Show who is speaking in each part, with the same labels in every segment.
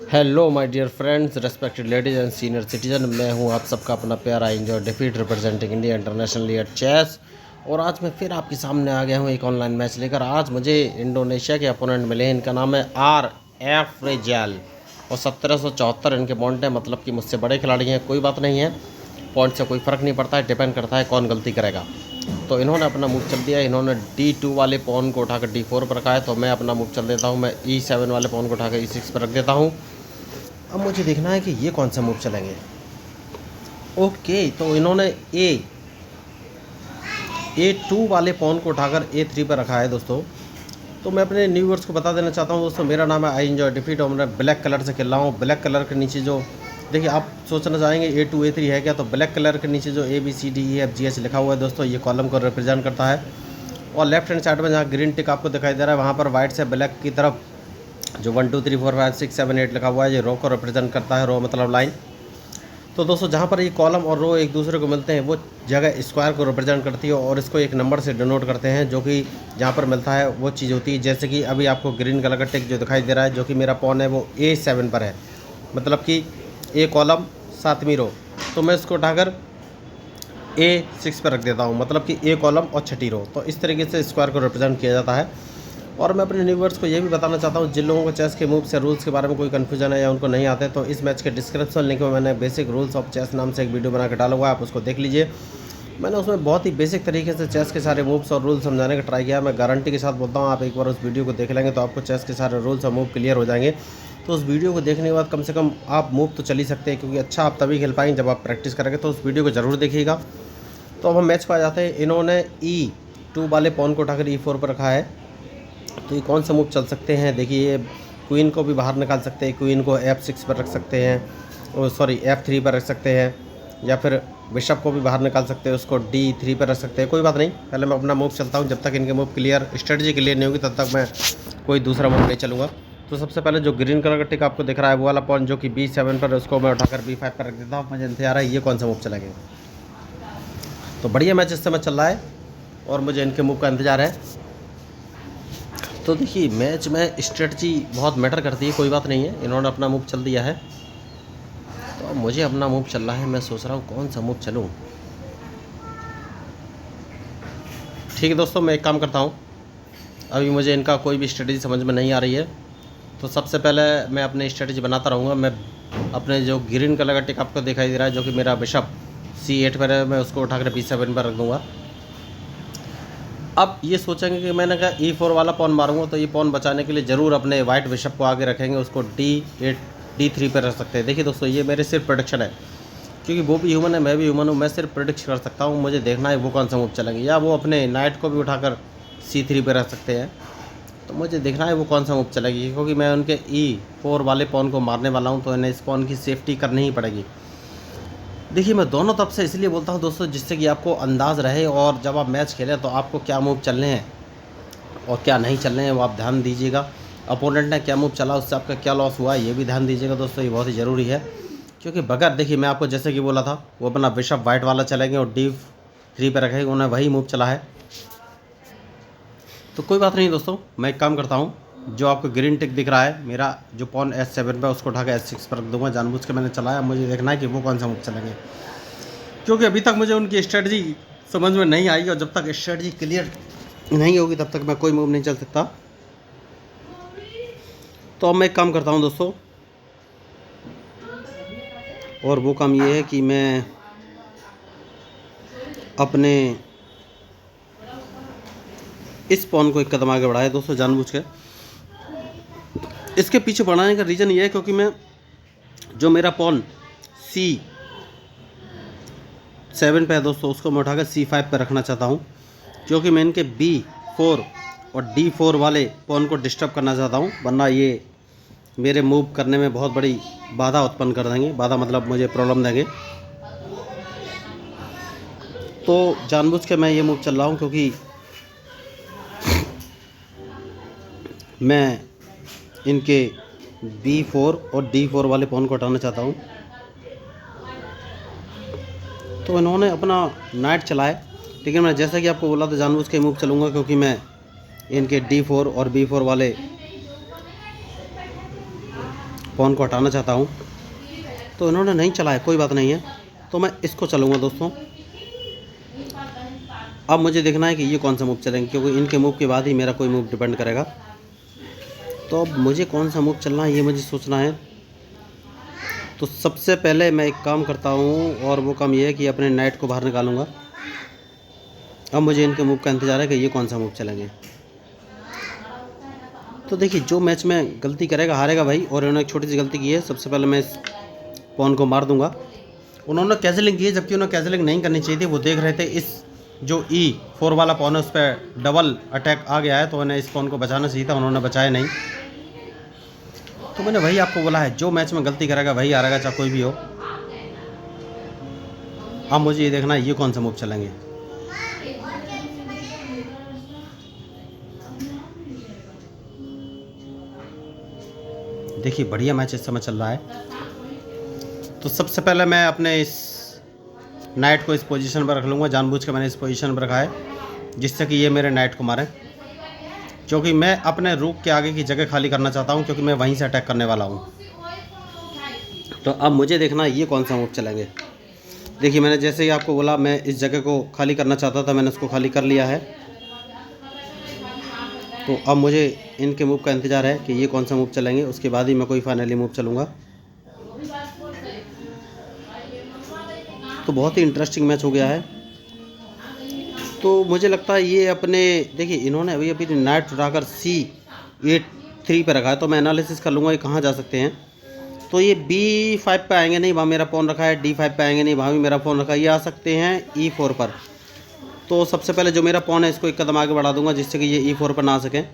Speaker 1: Hello my dear friends, respected ladies and senior citizen. मैं हूं आप सबका अपना प्यारा एंजॉय डिफीट representing India internationally at chess. और आज मैं फिर आपके सामने आ गया हूं एक ऑनलाइन मैच लेकर। आज मुझे इंडोनेशिया के अपोनेंट मिले। इनका नाम है आर एफ रेजैल और 1774 इनके पॉइंट है। मतलब कि मुझसे बड़े खिलाड़ी हैं, कोई बात नहीं है। पॉइंट से कोई फ़र्क नहीं पड़ता है, डिपेंड करता है कौन गलती करेगा। तो इन्होंने अपना मूव चल दिया। इन्होंने D2 वाले पॉन को उठाकर D4 पर रखा है, तो मैं अपना मूव चल देता हूँ। मैं E7 वाले पॉन को उठाकर E6 पर रख देता हूँ। अब मुझे देखना है कि ये कौन सा मूव चलेंगे। ओके, तो इन्होंने A2 वाले पॉन को उठाकर A3 पर रखा है दोस्तों। तो मैं अपने न्यू व्यूअर्स को बता देना चाहता हूँ दोस्तों, मेरा नाम है आई एंजॉय डिफीट और मैं ब्लैक कलर से खेल रहा हूँ। ब्लैक कलर के नीचे जो देखिए, आप सोचना चाहेंगे A2 A3 है क्या, तो ब्लैक कलर के नीचे जो ABCDEFGH लिखा हुआ है दोस्तों, ये कॉलम को रिप्रेजेंट करता है। और लेफ्ट हैंड साइड में जहाँ ग्रीन टिक आपको दिखाई दे रहा है, वहाँ पर वाइट से ब्लैक की तरफ जो 1 2 3 4 5 6 7 8 लिखा हुआ है, ये रो को रिप्रेजेंट करता है। रो मतलब लाइन। तो दोस्तों, जहाँ पर ये कॉलम और रो एक दूसरे को मिलते हैं, वो जगह स्क्वायर को रिप्रेजेंट करती है और इसको एक नंबर से डिनोट करते हैं, जो कि जहाँ पर मिलता है वो चीज़ होती है। जैसे कि अभी आपको ग्रीन कलर का टिक जो दिखाई दे रहा है, जो कि मेरा पॉन है, वो A7 पर है। मतलब कि A कॉलम 7वीं रो। तो मैं इसको उठाकर A6 पर रख देता हूँ, मतलब कि A कॉलम और 6ठी रो। तो इस तरीके से स्क्वायर को रिप्रेजेंट किया जाता है। और मैं अपने व्यूअर्स को ये भी बताना चाहता हूँ, जिन लोगों को चेस के मूव से रूल्स के बारे में कोई कन्फ्यूजन है या उनको नहीं आते, तो इस मैच के डिस्क्रिप्शन लिंक में मैंने बेसिक रूल्स ऑफ चेस नाम से एक वीडियो बना के डाला हुआ है, आप उसको देख लीजिए। मैंने उसमें बहुत ही बेसिक तरीके से चेस के सारे मूव्स और रूल्स समझाने का ट्राई किया। मैं गारंटी के साथ बोलता हूँ, आप एक बार उस वीडियो को देख लेंगे तो आपको चेस के सारे रूल्स और मूव क्लियर हो जाएंगे। तो उस वीडियो को देखने के बाद कम से कम आप मूव तो चल ही सकते हैं, क्योंकि अच्छा आप तभी खेल पाएंगे जब आप प्रैक्टिस करेंगे। तो उस वीडियो को ज़रूर देखिएगा। तो अब हम मैच पर आ जाते हैं। इन्होंने E2 वाले पॉन को उठाकर E4 पर रखा है। तो ये कौन सा मूव चल सकते हैं, देखिए। क्वीन को भी बाहर निकाल सकते हैं, क्वीन को F6 पर रख सकते हैं, सॉरी F3 पर रख सकते हैं, या फिर बिशप को भी बाहर निकाल सकते हैं, उसको D3 पर रख सकते हैं। कोई बात नहीं, पहले मैं अपना मूव चलता हूँ। जब तक इनके मूव क्लियर, स्ट्रेटजी क्लियर नहीं होगी, तब तक मैं कोई दूसरा मूव नहीं चलूँगा। तो सबसे पहले जो ग्रीन कलर का टिक आपको दिख रहा है, वो वाला पॉइंट जो कि B7 पर, उसको मैं उठाकर B5 पर रख देता हूँ। मुझे इंतजार है ये कौन सा मूव चलेंगे। तो बढ़िया मैच इस समय चल रहा है और मुझे इनके मूव का इंतज़ार है। तो देखिए, मैच में स्ट्रेटजी बहुत मैटर करती है। कोई बात नहीं है, इन्होंने अपना मूव चल दिया है, तो अब मुझे अपना मूव चल रहा है। मैं सोच रहा हूँ कौन सा मूव चलूँ। ठीक है दोस्तों, मैं एक काम करता हूँ। अभी मुझे इनका कोई भी स्ट्रेटजी समझ में नहीं आ रही है, तो सबसे पहले मैं अपनी स्ट्रेटजी बनाता रहूँगा। मैं अपने जो ग्रीन कलर का टिक आपको दिखाई दे रहा है, जो कि मेरा बिशप C8 पर है, मैं उसको उठाकर B7 पर रख दूँगा। अब ये सोचेंगे कि मैंने कहा E4 वाला पॉन मारूंगा, तो ये पॉन बचाने के लिए ज़रूर अपने वाइट बिशप को आगे रखेंगे, उसको D8 D3 पर रख सकते हैं। देखिए दोस्तों, ये मेरे सिर्फ प्रेडिक्शन है, क्योंकि वो भी ह्यूमन है, मैं भी ह्यूमन हूँ। मैं सिर्फ प्रेडिक्ट कर सकता हूँ। मुझे देखना है वो कौन सा मूव चलेंगे, या वो अपने नाइट को भी उठाकर C3 पर रख सकते हैं। तो मुझे देखना है वो कौन सा मूव चलेगी, क्योंकि मैं उनके E4 वाले पॉन को मारने वाला हूँ, तो इन्हें इस पॉन की सेफ्टी करनी ही पड़ेगी। देखिए, मैं दोनों तरफ से इसलिए बोलता हूँ दोस्तों, जिससे कि आपको अंदाज़ रहे, और जब आप मैच खेलें तो आपको क्या मूव चलने हैं और क्या नहीं चलने हैं वो आप ध्यान दीजिएगा। अपोनेंट ने क्या मूव चला, उससे आपका क्या लॉस हुआ, ये भी ध्यान दीजिएगा दोस्तों। ये बहुत ही ज़रूरी है, क्योंकि बगैर, देखिए मैं आपको जैसे कि बोला था, वो अपना बिशप वाइट वाला चलेंगे और D3 पर रखेंगे। उन्हें वही मूव चला है, तो कोई बात नहीं दोस्तों। मैं एक काम करता हूँ, जो आपको ग्रीन टिक दिख रहा है, मेरा जो पॉन S7 पे, उसको उठा के S6 पर रख दूँगा। जानबूझ के मैंने चलाया। मुझे देखना है कि वो कौन सा मूव चलेंगे, क्योंकि अभी तक मुझे उनकी स्ट्रेटजी समझ में नहीं आई, और जब तक स्ट्रेटजी क्लियर नहीं होगी तब तक मैं कोई मूव नहीं चल सकता। तो अब मैं एक काम करता हूँ दोस्तों, और वो काम ये है कि मैं अपने इस पॉन को एक कदम आगे बढ़ाया दोस्तों, जानबूझ के। इसके पीछे बढ़ाने का रीज़न ये है, क्योंकि मैं जो मेरा पॉन C7 पे है दोस्तों, उसको मैं उठाकर C5 पर रखना चाहता हूँ, क्योंकि मैं इनके B4 और D4 वाले पॉन को डिस्टर्ब करना चाहता हूँ, वरना ये मेरे मूव करने में बहुत बड़ी बाधा उत्पन्न कर देंगे। बाधा मतलब मुझे प्रॉब्लम देंगे। तो जानबूझ के मैं ये मूव चल रहा हूँ, क्योंकि मैं इनके B4 और D4 वाले पॉन को हटाना चाहता हूँ। तो इन्होंने अपना नाइट चलाए, लेकिन मैं जैसा कि आपको बोला, तो जानबूझ के मूव चलूँगा, क्योंकि मैं इनके D4 और B4 वाले पॉन को हटाना चाहता हूँ, तो इन्होंने नहीं चलाया, कोई बात नहीं है, तो मैं इसको चलूँगा दोस्तों। अब मुझे देखना है कि ये कौन सा मूव चलेंगे, क्योंकि इनके मूव के बाद ही मेरा कोई मूव डिपेंड करेगा। तो अब मुझे कौन सा मूव चलना है ये मुझे सोचना है। तो सबसे पहले मैं एक काम करता हूँ, और वो काम ये है कि अपने नाइट को बाहर निकालूंगा। अब मुझे इनके मूव का इंतज़ार है कि ये कौन सा मूव चलेंगे। तो देखिए, जो मैच में गलती करेगा हारेगा भाई, और इन्होंने एक छोटी सी गलती की है। सबसे पहले मैं इस पॉन को मार दूंगा। उन्होंने कैंसिलिंग की है, जबकि उन्हें कैंसिलिंग नहीं करनी चाहिए थी। वो देख रहे थे इस जो E4 वाला पॉन है उस पर डबल अटैक आ गया है, तो उन्हें इस पॉन को बचाना चाहिए था, उन्होंने बचाया नहीं। तो मैंने वही आपको बोला है, जो मैच में गलती करेगा वही हारेगा, चाहे कोई भी हो। अब मुझे ये देखना है ये कौन सा मूव चलेंगे। देखिए, बढ़िया मैच इस समय चल रहा है। तो सबसे पहले मैं अपने इस नाइट को इस पोजीशन पर रख लूँगा। जानबूझ के मैंने इस पोजीशन पर रखा है जिससे कि ये मेरे नाइट को मारे, क्योंकि मैं अपने रूक के आगे की जगह खाली करना चाहता हूँ, क्योंकि मैं वहीं से अटैक करने वाला हूँ। तो अब मुझे देखना है ये कौन सा मूव चलेंगे। देखिए, मैंने जैसे ही आपको बोला मैं इस जगह को खाली करना चाहता था, मैंने उसको खाली कर लिया है। तो अब मुझे इनके मूव का इंतज़ार है कि ये कौन सा मूव चलेंगे, उसके बाद ही मैं कोई फाइनली मूव चलूँगा। तो बहुत ही इंटरेस्टिंग मैच हो गया है। तो मुझे लगता है ये अपने, देखिए इन्होंने अभी नाइट उठाकर C8 पर रखा है, तो मैं एनालिसिस कर लूँगा ये कहाँ जा सकते हैं। तो ये B5 पे आएंगे नहीं, वहाँ मेरा पॉन रखा है। D5 पे आएंगे नहीं, वहाँ भी मेरा पॉन रखा है। ये आ सकते हैं E4 पर। तो सबसे पहले जो मेरा पॉन है इसको एक कदम आगे बढ़ा दूंगा, जिससे कि ये E4 पर ना आ सकें।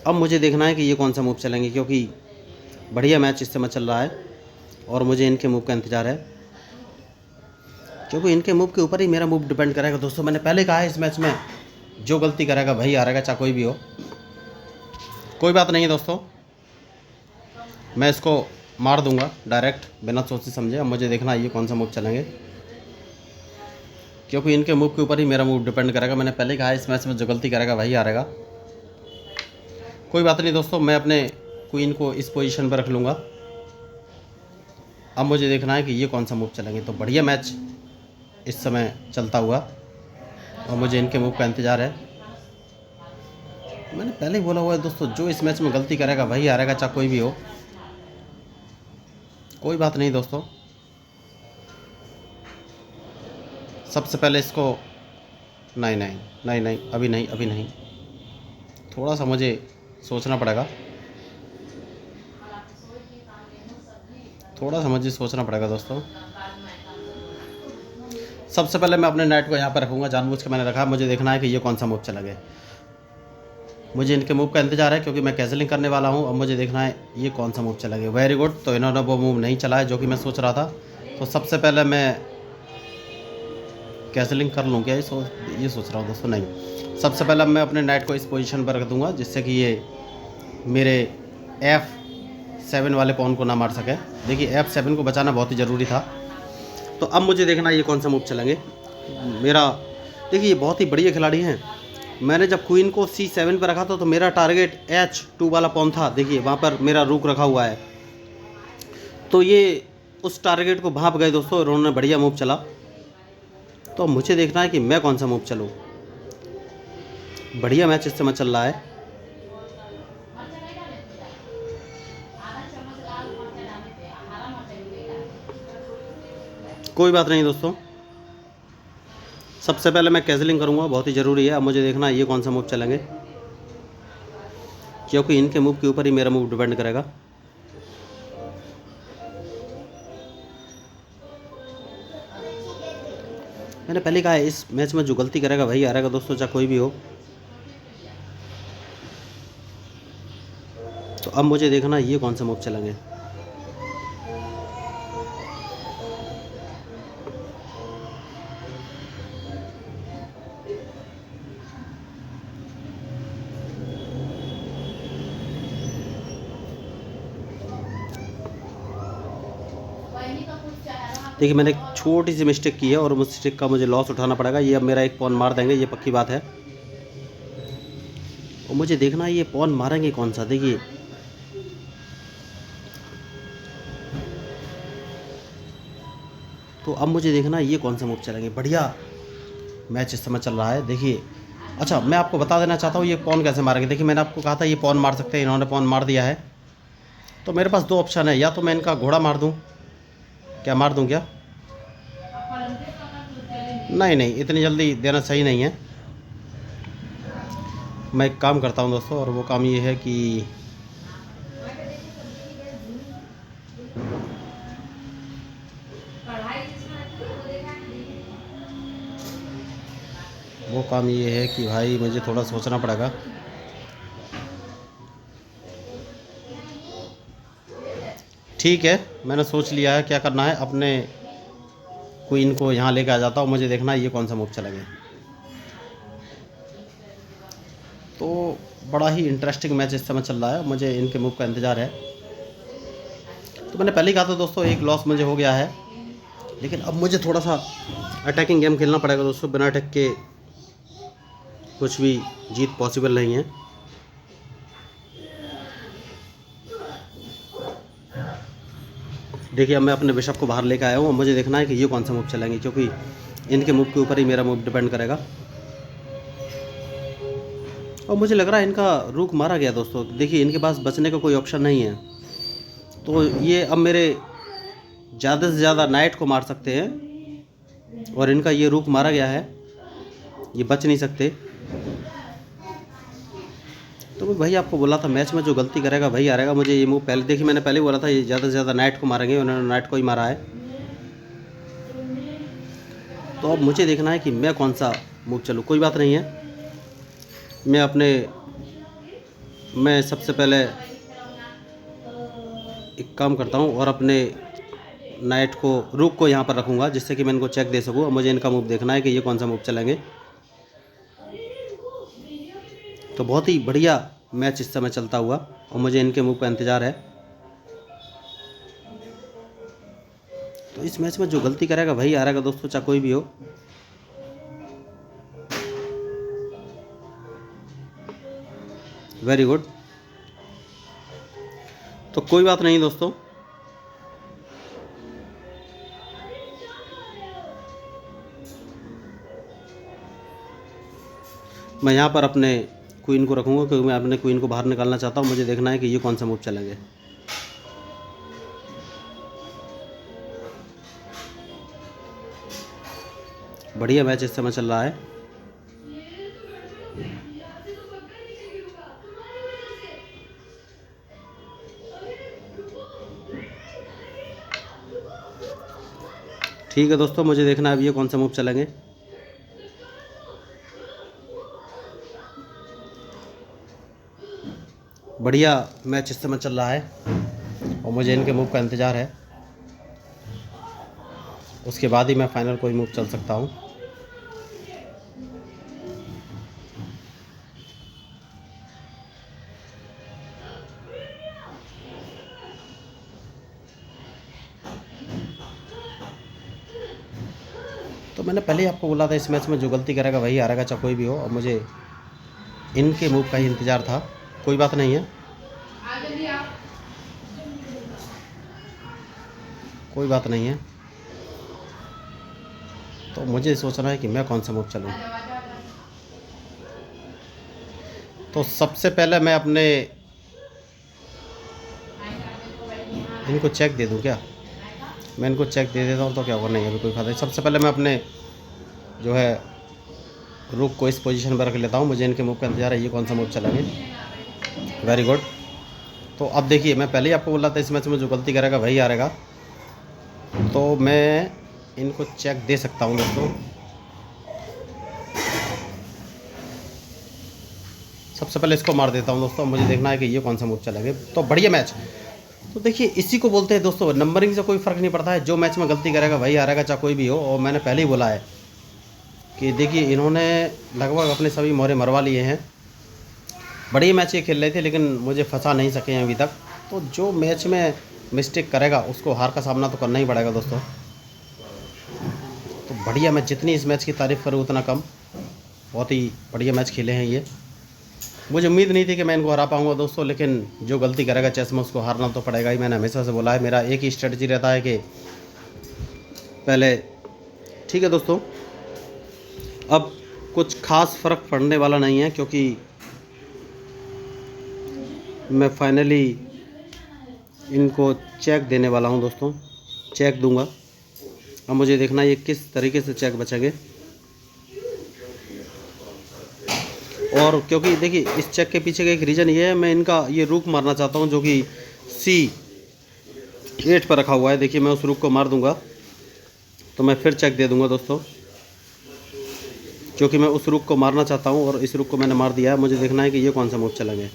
Speaker 1: अब मुझे देखना है कि ये कौन सा मूव चलेंगे, क्योंकि बढ़िया मैच इस समय चल रहा है और मुझे इनके मूव का इंतज़ार है, क्योंकि इनके मूव के ऊपर ही मेरा मूव डिपेंड करेगा। दोस्तों, मैंने पहले कहा है इस मैच में जो गलती करेगा वही हारेगा, चाहे कोई भी हो। कोई बात नहीं है दोस्तों, मैं इसको मार दूंगा डायरेक्ट बिना सोचे समझे। अब मुझे देखना है ये कौन सा मूव चलेंगे, क्योंकि इनके मूव के ऊपर ही मेरा मूव डिपेंड करेगा। मैंने पहले कहा है इस मैच में जो गलती करेगा वही हारेगा। कोई बात नहीं दोस्तों, मैं अपने क्वीन को इस पोजीशन पर रख लूँगा। अब मुझे देखना है कि ये कौन सा मूव चलेंगे। तो बढ़िया मैच इस समय चलता हुआ और मुझे इनके मूव का इंतज़ार है। मैंने पहले ही बोला हुआ है दोस्तों, जो इस मैच में गलती करेगा वही हारेगा, चाहे कोई भी हो। कोई बात नहीं दोस्तों, सबसे पहले इसको नहीं नहीं नहीं नहीं अभी नहीं, अभी नहीं, थोड़ा सा मुझे सोचना पड़ेगा, थोड़ा सा मुझे सोचना पड़ेगा दोस्तों। सबसे पहले मैं अपने नाइट को यहाँ पर रखूँगा, जानबूझ के मैंने रखा है। मुझे देखना है कि ये कौन सा मूव चला गया। मुझे इनके मूव का इंतजार है, क्योंकि मैं कैंसिलिंग करने वाला हूँ। अब मुझे देखना है ये कौन सा मूव चला गया। वेरी गुड, तो इन्होंने वो मूव नहीं चला है जो कि मैं सोच रहा था। तो सबसे पहले मैं कैंसिलिंग कर लूँ क्या, ये सोच रहा हूँ दोस्तों। नहीं, सबसे पहले मैं अपने नाइट को इस पोजीशन पर रख दूँगा, जिससे कि ये मेरे F7 वाले पॉन को ना मार सके। देखिए, F7 को बचाना बहुत ही ज़रूरी था। तो अब मुझे देखना है ये कौन सा मूव चलेंगे मेरा। देखिए, ये बहुत ही बढ़िया खिलाड़ी हैं। मैंने जब क्वीन को C7 पर रखा था तो मेरा टारगेट H2 वाला पॉन था। देखिए, वहाँ पर मेरा रूक रखा हुआ है, तो ये उस टारगेट को भाप गए दोस्तों। उन्होंने बढ़िया मूव चला। तो मुझे देखना है कि मैं कौन सा मूव चलूँ। बढ़िया मैच इस समय चल रहा है। कोई बात नहीं दोस्तों, सबसे पहले मैं कैंसिलिंग करूंगा, बहुत ही ज़रूरी है। अब मुझे देखना है ये कौन सा मूव चलेंगे, क्योंकि इनके मूव के ऊपर ही मेरा मूव डिपेंड करेगा। मैंने पहले कहा है इस मैच में जो गलती करेगा वही हारेगा दोस्तों, चाहे कोई भी हो। तो अब मुझे देखना है ये कौन सा मूव चलेंगे। देखिए, मैंने एक छोटी सी मिस्टेक की है और उस मिस्टेक का मुझे लॉस उठाना पड़ेगा। ये अब मेरा एक पॉन मार देंगे, ये पक्की बात है। और मुझे देखना है ये पॉन मारेंगे कौन सा। देखिए, तो अब मुझे देखना है ये कौन सा मूव चलेंगे। बढ़िया मैच इस समय चल रहा है, देखिए। अच्छा, मैं आपको बता देना चाहता हूँ ये पॉन कैसे मारेंगे। देखिए मैंने आपको कहा था ये पॉन मार सकते हैं, इन्होंने पॉन मार दिया है। तो मेरे पास दो ऑप्शन है, या तो मैं इनका घोड़ा मार दूँ, क्या मार दूँ क्या? नहीं नहीं, इतनी जल्दी देना सही नहीं है। मैं एक काम करता हूँ दोस्तों, और वो काम ये है कि भाई मुझे थोड़ा सोचना पड़ेगा। ठीक है, मैंने सोच लिया है क्या करना है। अपने क्वीन को यहाँ लेके आ जाता हूँ, मुझे देखना है ये कौन सा मूव चलेंगे। तो बड़ा ही इंटरेस्टिंग मैच इस समय चल रहा है, मुझे इनके मूव का इंतज़ार है। तो मैंने पहले ही कहा था दोस्तों, एक लॉस मुझे हो गया है, लेकिन अब मुझे थोड़ा सा अटैकिंग गेम खेलना पड़ेगा दोस्तों। बिना अटैक के कुछ भी जीत पॉसिबल नहीं है। देखिए अब मैं अपने बिशप को बाहर लेकर आया हूँ, मुझे देखना है कि ये कौन सा मूव चलेंगे, क्योंकि इनके मूव के ऊपर ही मेरा मूव डिपेंड करेगा। और मुझे लग रहा है इनका रुक मारा गया दोस्तों। देखिए इनके पास बचने का कोई ऑप्शन नहीं है, तो ये अब मेरे ज़्यादा से ज़्यादा नाइट को मार सकते हैं, और इनका ये रुक मारा गया है, ये बच नहीं सकते। तो मैं भाई आपको बोला था मैच में जो गलती करेगा वही हारेगा। मुझे ये मूव पहले, देखिए मैंने पहले बोला था ये ज़्यादा से ज़्यादा नाइट को मारेंगे, उन्होंने नाइट को ही मारा है। तो अब मुझे देखना है कि मैं कौन सा मूव चलूँ। कोई बात नहीं है, मैं सबसे पहले एक काम करता हूँ और अपने नाइट को, रुक को यहाँ पर रखूँगा, जिससे कि मैं इनको चेक दे सकूँ। और मुझे इनका मूव देखना है कि ये कौन सा मूव चलेंगे। तो बहुत ही बढ़िया मैच इस समय चलता हुआ, और मुझे इनके मूव का इंतज़ार है। तो इस मैच में जो गलती करेगा वही हारेगा दोस्तों, चाहे कोई भी हो। Very good. तो कोई बात नहीं दोस्तों, मैं यहाँ पर अपने क्वीन को रखूँगा, क्योंकि मैं अपने क्वीन को बाहर निकालना चाहता हूँ। मुझे देखना है कि ये कौन सा मूव चलेंगे। बढ़िया मैच इस समय चल रहा है। ठीक है दोस्तों, मुझे देखना है अब ये कौन सा मूव चलेंगे। बढ़िया मैच इस समय चल रहा है, और मुझे इनके मूव का इंतज़ार है। उसके बाद ही मैं फाइनल कोई मूव चल सकता हूँ। तो मैंने पहले ही आपको बोला था इस मैच में जो गलती करेगा वही हारेगा, चाहे कोई भी हो। और मुझे इनके मूव का ही इंतज़ार था। कोई बात नहीं है, कोई बात नहीं है। तो मुझे सोचना है कि मैं कौन सा मूव चलूँ। तो सबसे पहले मैं अपने इनको चेक दे दूँ क्या? मैं इनको चेक दे देता हूँ तो क्या होगा, नहीं अभी कोई फायदा नहीं। सबसे पहले मैं अपने जो है रुक को इस पोजीशन पर रख लेता हूँ। मुझे इनके मूव का इंतजार है, ये कौन सा मूव चलेंगे। Very good. तो अब देखिए मैं पहले ही आपको बोला था इस मैच में जो गलती करेगा वही हारेगा, तो मैं इनको चेक दे सकता हूँ दोस्तों। सबसे पहले इसको मार देता हूँ दोस्तों, मुझे देखना है कि ये कौन सा मूव चलेंगे। तो बढ़िया मैच। तो देखिए इसी को बोलते हैं दोस्तों, नंबरिंग से कोई फ़र्क नहीं पड़ता है, जो मैच में गलती करेगा वही हारेगा, चाहे कोई भी हो। और मैंने पहले ही बोला है कि देखिए इन्होंने लगभग अपने सभी मोहरे मरवा लिए हैं। बढ़िया मैच ये खेल रहे थे, लेकिन मुझे फंसा नहीं सके हैं अभी तक। तो जो मैच में मिस्टेक करेगा उसको हार का सामना तो करना ही पड़ेगा दोस्तों। तो बढ़िया मैच, जितनी इस मैच की तारीफ़ करूँ उतना कम। बहुत ही बढ़िया मैच खेले हैं ये। मुझे उम्मीद नहीं थी कि मैं इनको हरा पाऊंगा दोस्तों, लेकिन जो गलती करेगा चेस में उसको हारना तो पड़ेगा ही। मैंने हमेशा से बोला है, मेरा एक ही स्ट्रेटजी रहता है कि पहले। ठीक है दोस्तों, अब कुछ खास फ़र्क पड़ने वाला नहीं है, क्योंकि मैं फाइनली इनको चेक देने वाला हूं दोस्तों, चेक दूंगा। अब मुझे देखना ये किस तरीके से चेक बचेंगे। और क्योंकि देखिए इस चेक के पीछे का एक रीज़न ये है, मैं इनका ये रूक मारना चाहता हूं जो कि C8 पर रखा हुआ है। देखिए मैं उस रूक को मार दूंगा तो मैं फिर चेक दे दूंगा दोस्तों, क्योंकि मैं उस रूक को मारना चाहता हूं और इस रूक को मैंने मार दिया है। मुझे देखना है कि ये कौन सा मूव चलेंगे।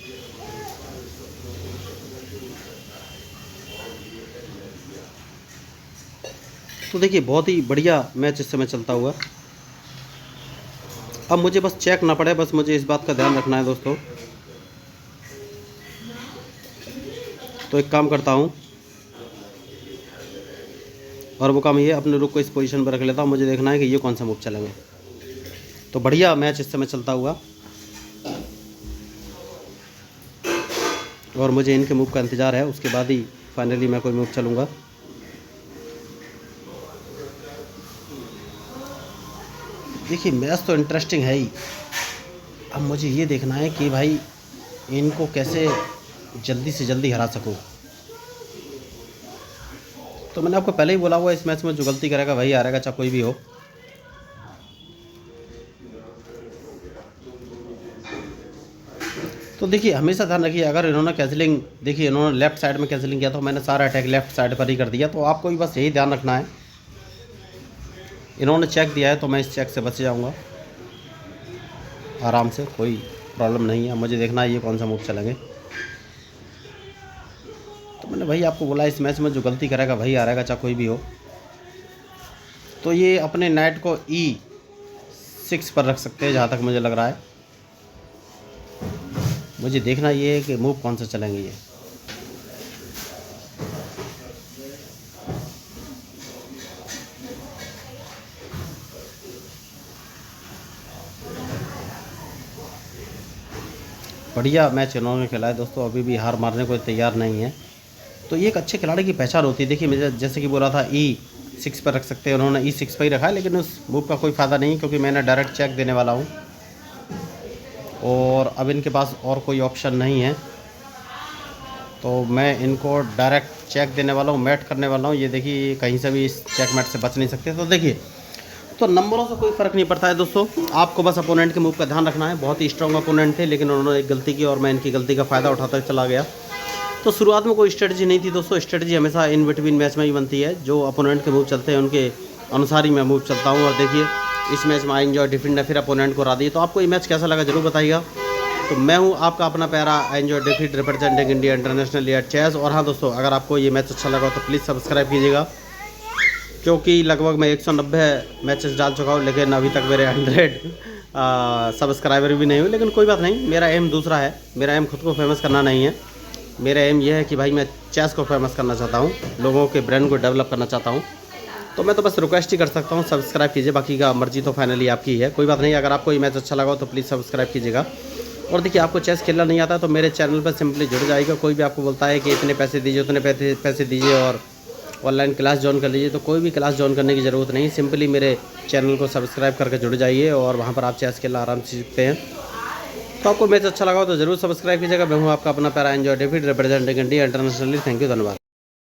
Speaker 1: तो देखिए बहुत ही बढ़िया मैच इस समय चलता हुआ। अब मुझे बस चेक ना पड़े, बस मुझे इस बात का ध्यान रखना है दोस्तों। तो एक काम करता हूँ, और वो काम ये अपने रुक को इस पोजीशन पर रख लेता हूँ। मुझे देखना है कि ये कौन सा मूव चलेंगे। तो बढ़िया मैच इस समय चलता हुआ, और मुझे इनके मूव का इंतज़ार है, उसके बाद ही फाइनली मैं कोई मूव चलूँगा। देखिए मैच तो इंटरेस्टिंग है ही। अब मुझे ये देखना है कि भाई इनको कैसे जल्दी से जल्दी हरा सकूं। तो मैंने आपको पहले ही बोला हुआ, इस मैच में जो गलती करेगा वही हारेगा, चाहे कोई भी हो। तो देखिए हमेशा ध्यान रखिए, अगर इन्होंने कैंसिलिंग, देखिए इन्होंने लेफ्ट साइड में कैंसिलिंग किया तो मैंने सारा अटैक लेफ्ट साइड पर ही कर दिया। तो आपको भी बस यही ध्यान रखना है, इन्होंने चेक दिया है तो मैं इस चेक से बच जाऊंगा आराम से, कोई प्रॉब्लम नहीं है। मुझे देखना है ये कौन सा मूव चलेंगे। तो मैंने भाई आपको बोला, इस मैच में जो गलती करेगा वही हारेगा, चाहे कोई भी हो। तो ये अपने नाइट को E6 पर रख सकते हैं जहाँ तक मुझे लग रहा है। मुझे देखना ये है कि मूव कौन सा चलेंगे ये। बढ़िया मैच इन्होंने खेला है दोस्तों, अभी भी हार मारने को तैयार नहीं है। तो ये एक अच्छे खिलाड़ी की पहचान होती है। देखिए मुझे जैसे कि बोला था E6 पर रख सकते हैं, उन्होंने E6 पर ही रखा है, लेकिन उस मूव का कोई फ़ायदा नहीं, क्योंकि मैंने डायरेक्ट चेक देने वाला हूँ और अब इनके पास और कोई ऑप्शन नहीं है। तो मैं इनको डायरेक्ट चेक देने वाला हूँ, मैट करने वाला हूँ। ये देखिए कहीं से भी इस चेक मैट से बच नहीं सकते। तो देखिए, तो नंबरों से कोई फ़र्क नहीं पड़ता है दोस्तों, आपको बस अपोनेंट के मूव का ध्यान रखना है। बहुत ही स्ट्रॉन्ग अपोनेंट थे, लेकिन उन्होंने एक गलती की और मैं इनकी गलती का फ़ायदा उठाता चला गया। तो शुरुआत में कोई स्ट्रेटजी नहीं थी दोस्तों, स्ट्रेटजी हमेशा इन बिटवीन मैच में ही बनती है। जो अपोनेंट के मूव चलते हैं उनके अनुसार ही मैं मूव चलता हूँ। और देखिए इस मैच में आई एंजॉय डिफेंड ने फिर अपोनेंट को हरा दी। तो आपको ये मैच कैसा लगा जरूर बताइएगा। तो मैं हूँ आपका अपना प्यारा एंजॉय डेफिड, representing India international at chess. और हाँ दोस्तों, अगर आपको ये मैच अच्छा लगा तो प्लीज़ सब्सक्राइब कीजिएगा, क्योंकि लगभग मैं 190 मैचेस डाल चुका हूँ, लेकिन अभी तक मेरे 100 सब्सक्राइबर भी नहीं हुए। लेकिन कोई बात नहीं, मेरा एम दूसरा है। मेरा एम खुद को फेमस करना नहीं है, मेरा एम यह है कि भाई मैं चेस को फेमस करना चाहता हूँ, लोगों के ब्रेन को डेवलप करना चाहता हूँ। तो मैं तो बस रिक्वेस्ट ही कर सकता हूँ, सब्सक्राइब कीजिए, बाकी का मर्जी तो फाइनली आपकी है। कोई बात नहीं, अगर आपको ये मैच अच्छा लगा तो प्लीज़ सब्सक्राइब कीजिएगा। और देखिए आपको चेस खेलना नहीं आता तो मेरे चैनल पर सिंपली जुड़ जाएगा। कोई भी आपको बोलता है कि इतने पैसे दीजिए, उतने पैसे दीजिए और ऑनलाइन क्लास ज्वाइन कर लीजिए, तो कोई भी क्लास ज्वाइन करने की ज़रूरत नहीं। सिंपली मेरे चैनल को सब्सक्राइब करके जुड़ जाइए और वहाँ पर आप चेस खेलना आराम से सीखते हैं। तो आपको मैच अच्छा लगा तो ज़रूर सब्सक्राइब कीजिएगा। मैं हूँ आपका अपना प्यारा enjoy David, representing India internationally. Thank you, धन्यवाद।